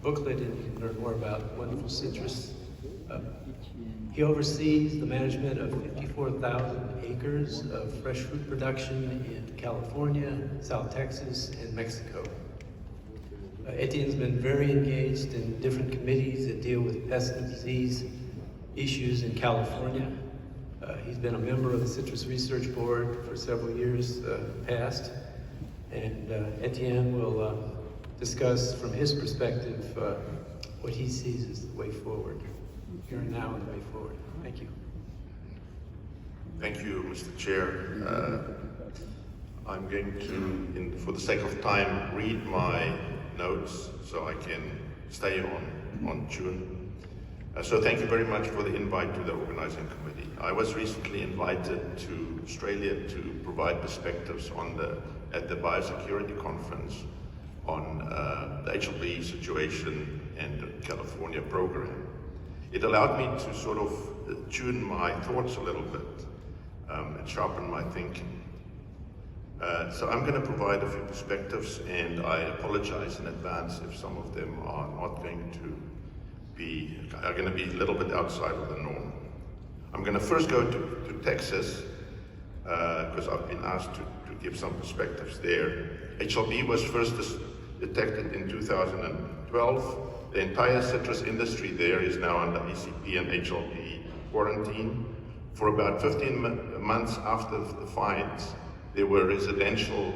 booklet, and you can learn more about wonderful citrus. He oversees the management of 54,000 acres of fresh fruit production in California, South Texas, and Mexico. Etienne's been very engaged in different committees that deal with pest and disease issues in California. He's been a member of the Citrus Research Board for several years past, and Etienne will discuss from his perspective what he sees as the way forward, here and now and the way forward. Thank you. Thank you, Mr. Chair. I'm going to, for the sake of time, read my notes so I can stay on tune. So thank you very much for the invite to the organizing committee. I was recently invited to Australia to provide perspectives at the biosecurity conference on the HLB situation and the California program. It allowed me to sort of tune my thoughts a little bit and sharpen my thinking. So I'm going to provide a few perspectives, and I apologize in advance if some of them are going to be a little bit outside of the norm. I'm going to first go to Texas because I've been asked to give some perspectives there. HLB was first detected in 2012. The entire citrus industry there is now under ECP and HLB quarantine. For about 15 months after the finds, there were residential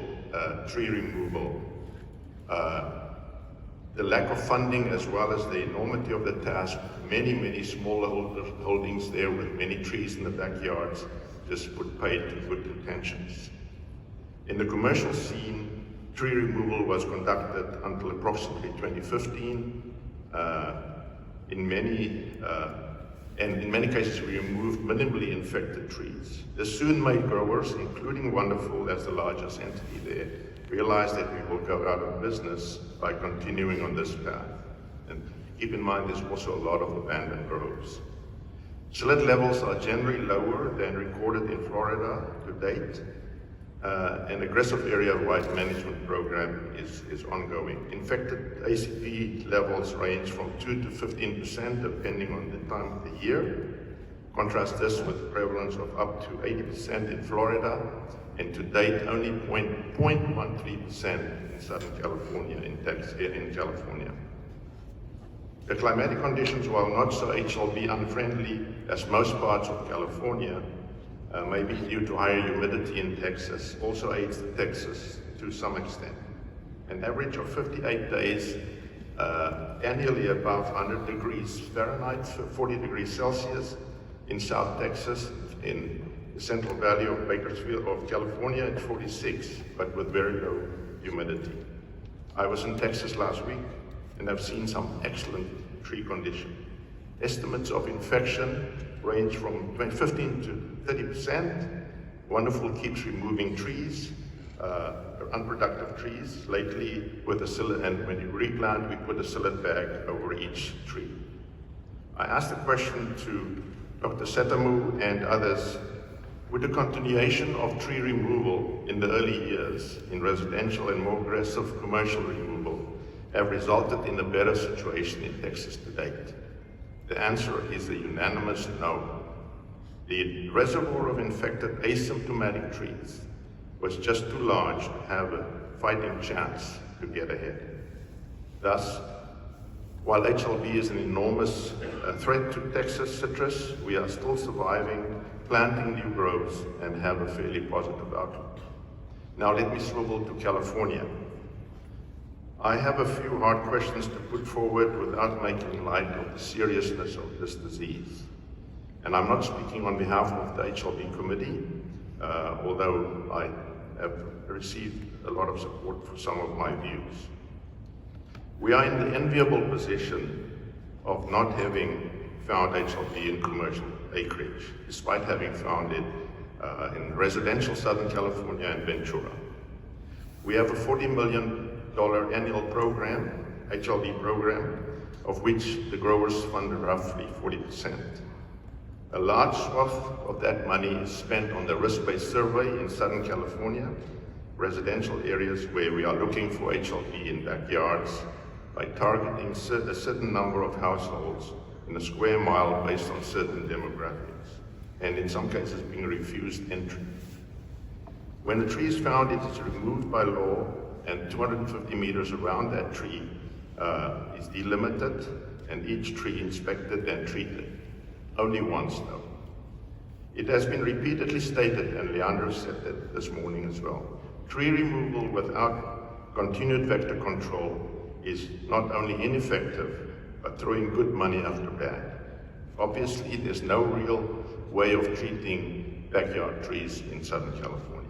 tree removal. The lack of funding, as well as the enormity of the task, many small holdings there with many trees in the backyards, just put paid to good intentions. In the commercial scene, tree removal was conducted until approximately 2015. In many cases, we removed minimally infected trees. This soon made growers, including Wonderful as the largest entity there, realize that we will go out of business by continuing on this path. And keep in mind, there's also a lot of abandoned groves. Psyllid levels are generally lower than recorded in Florida to date. An aggressive area-wide management program is ongoing. Infected ACP levels range from 2 to 15% depending on the time of the year. Contrast this with the prevalence of up to 80% in Florida, and to date only 0.13% in Southern California, in California. The climatic conditions, while not so HLB unfriendly as most parts of California, maybe due to higher humidity in Texas, also aids Texas to some extent. An average of 58 days annually above 100 degrees Fahrenheit, 40 degrees Celsius in South Texas, in the Central Valley of Bakersfield of California at 46, but with very low humidity. I was in Texas last week and I've seen some excellent tree condition. Estimates of infection range from 15 to 30%. Wonderful keeps removing trees, unproductive trees, lately with a psyllid, and when you replant, we put a psyllid bag over each tree. I asked the question to Dr. Setamu and others, would the continuation of tree removal in the early years in residential and more aggressive commercial removal have resulted in a better situation in Texas to date? The answer is a unanimous no. The reservoir of infected asymptomatic trees was just too large to have a fighting chance to get ahead. Thus, while HLB is an enormous threat to Texas citrus, we are still surviving, planting new groves, and have a fairly positive outlook. Now let me swivel to California. I have a few hard questions to put forward without making light of the seriousness of this disease. And I'm not speaking on behalf of the HLB committee, although I have received a lot of support for some of my views. We are in the enviable position of not having found HLB in commercial acreage, despite having found it in residential Southern California and Ventura. We have a $40 million annual program, HLB program, of which the growers fund roughly 40%. A large swath of that money is spent on the risk-based survey in Southern California, residential areas where we are looking for HLB in backyards, by targeting a certain number of households in a square mile based on certain demographics, and in some cases being refused entry. When a tree is found, it is removed by law, and 250 meters around that tree is delimited, and each tree inspected and treated. Only once, though. It has been repeatedly stated, and Leandro said that this morning as well, tree removal without continued vector control is not only ineffective, but throwing good money after bad. Obviously, there's no real way of treating backyard trees in Southern California.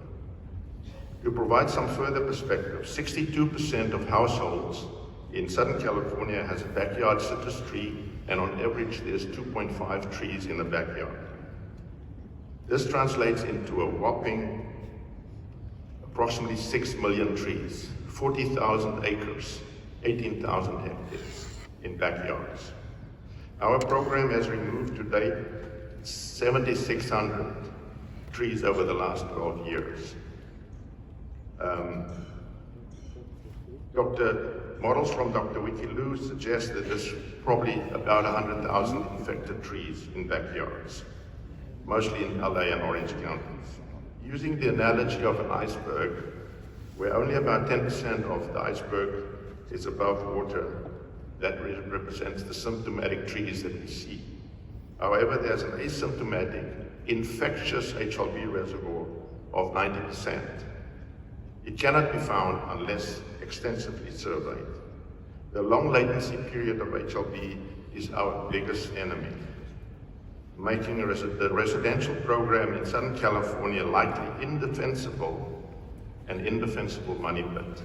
To provide some further perspective, 62% of households in Southern California has a backyard citrus tree, and on average there's 2.5 trees in the backyard. This translates into a whopping approximately 6 million trees, 40,000 acres, 18,000 hectares in backyards. Our program has removed to date 7,600 trees over the last 12 years. Models from Dr. Wiki Liu suggest that there's probably about 100,000 infected trees in backyards, mostly in LA and Orange counties. Using the analogy of an iceberg, where only about 10% of the iceberg is above water, that represents the symptomatic trees that we see. However, there's an asymptomatic, infectious HLB reservoir of 90%. It cannot be found unless extensively surveyed. The long latency period of HLB is our biggest enemy, making the residential program in Southern California likely indefensible, an indefensible money pit.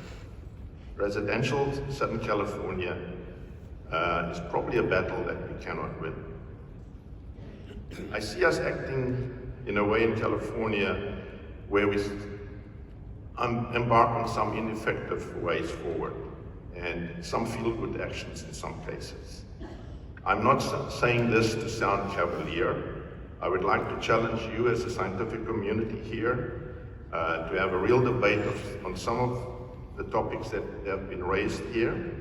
Residential Southern California is probably a battle that we cannot win. I see us acting in a way in California where we embark on some ineffective ways forward and some feel-good actions in some cases. I'm not saying this to sound cavalier. I would like to challenge you as a scientific community here to have a real debate on some of the topics that have been raised here.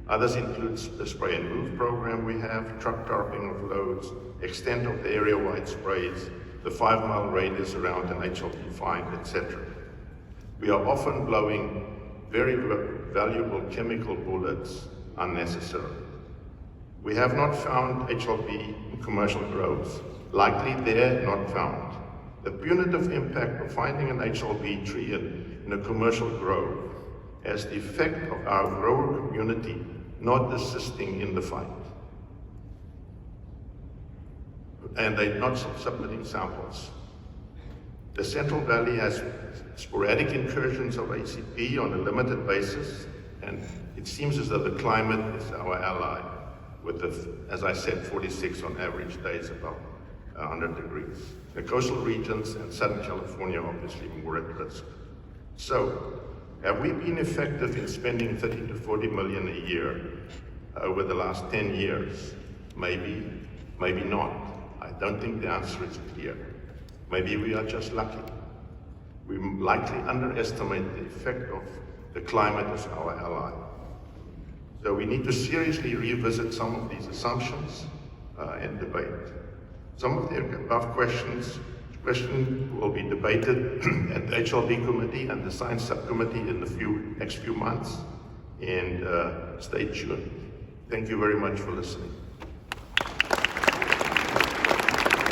Others include the spray and move program we have, truck tarping of loads, extent of the area-wide sprays, the 5-mile radius around an HLB find, etc. We are often blowing very valuable chemical bullets unnecessarily. We have not found HLB in commercial groves, likely there not found. The punitive impact of finding an HLB tree in a commercial grove has the effect of our grower community not assisting in the fight. And they're not submitting samples. The Central Valley has sporadic incursions of ACP on a limited basis, and it seems as though the climate is our ally, with, as I said, 46 on average days above 100 degrees. The coastal regions and Southern California are obviously more at risk. So, have we been effective in spending 30 to 40 million a year over the last 10 years? Maybe, maybe not. I don't think the answer is clear. Maybe we are just lucky. We likely underestimate the effect of the climate as our ally. So we need to seriously revisit some of these assumptions and debate. Some of the above questions will be debated at the HLB committee and the science subcommittee in the next few months. And stay tuned. Thank you very much for listening.